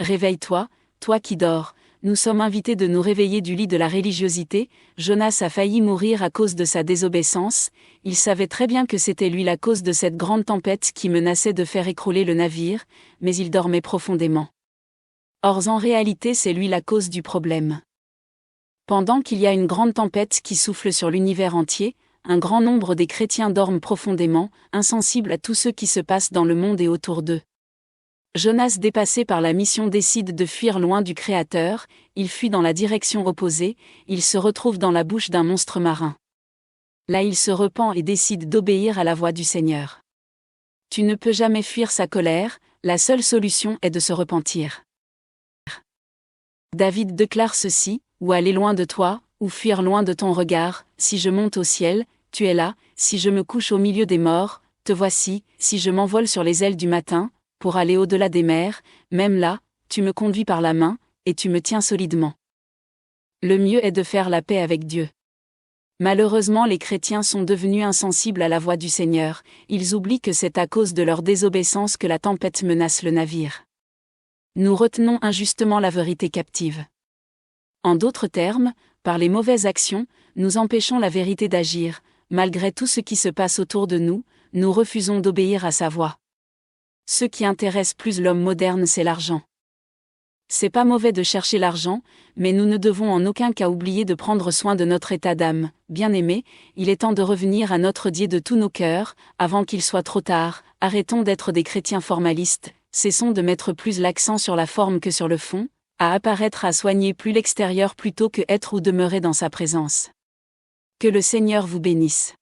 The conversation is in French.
Réveille-toi, toi qui dors, nous sommes invités de nous réveiller du lit de la religiosité. Jonas a failli mourir à cause de sa désobéissance, il savait très bien que c'était lui la cause de cette grande tempête qui menaçait de faire écrouler le navire, mais il dormait profondément. Or en réalité c'est lui la cause du problème. Pendant qu'il y a une grande tempête qui souffle sur l'univers entier, un grand nombre des chrétiens dorment profondément, insensibles à tout ce qui se passe dans le monde et autour d'eux. Jonas, dépassé par la mission, décide de fuir loin du Créateur, il fuit dans la direction opposée, il se retrouve dans la bouche d'un monstre marin. Là il se repent et décide d'obéir à la voix du Seigneur. Tu ne peux jamais fuir sa colère, la seule solution est de se repentir. David déclare ceci, ou aller loin de toi, ou fuir loin de ton regard, si je monte au ciel, tu es là, si je me couche au milieu des morts, te voici, si je m'envole sur les ailes du matin, pour aller au-delà des mers, même là, tu me conduis par la main, et tu me tiens solidement. Le mieux est de faire la paix avec Dieu. Malheureusement les chrétiens sont devenus insensibles à la voix du Seigneur, ils oublient que c'est à cause de leur désobéissance que la tempête menace le navire. Nous retenons injustement la vérité captive. En d'autres termes, par les mauvaises actions, nous empêchons la vérité d'agir, malgré tout ce qui se passe autour de nous, nous refusons d'obéir à sa voix. Ce qui intéresse plus l'homme moderne, c'est l'argent. C'est pas mauvais de chercher l'argent, mais nous ne devons en aucun cas oublier de prendre soin de notre état d'âme. Bien-aimés, il est temps de revenir à notre Dieu de tous nos cœurs, avant qu'il soit trop tard. Arrêtons d'être des chrétiens formalistes, cessons de mettre plus l'accent sur la forme que sur le fond, à apparaître, à soigner plus l'extérieur plutôt que être ou demeurer dans sa présence. Que le Seigneur vous bénisse.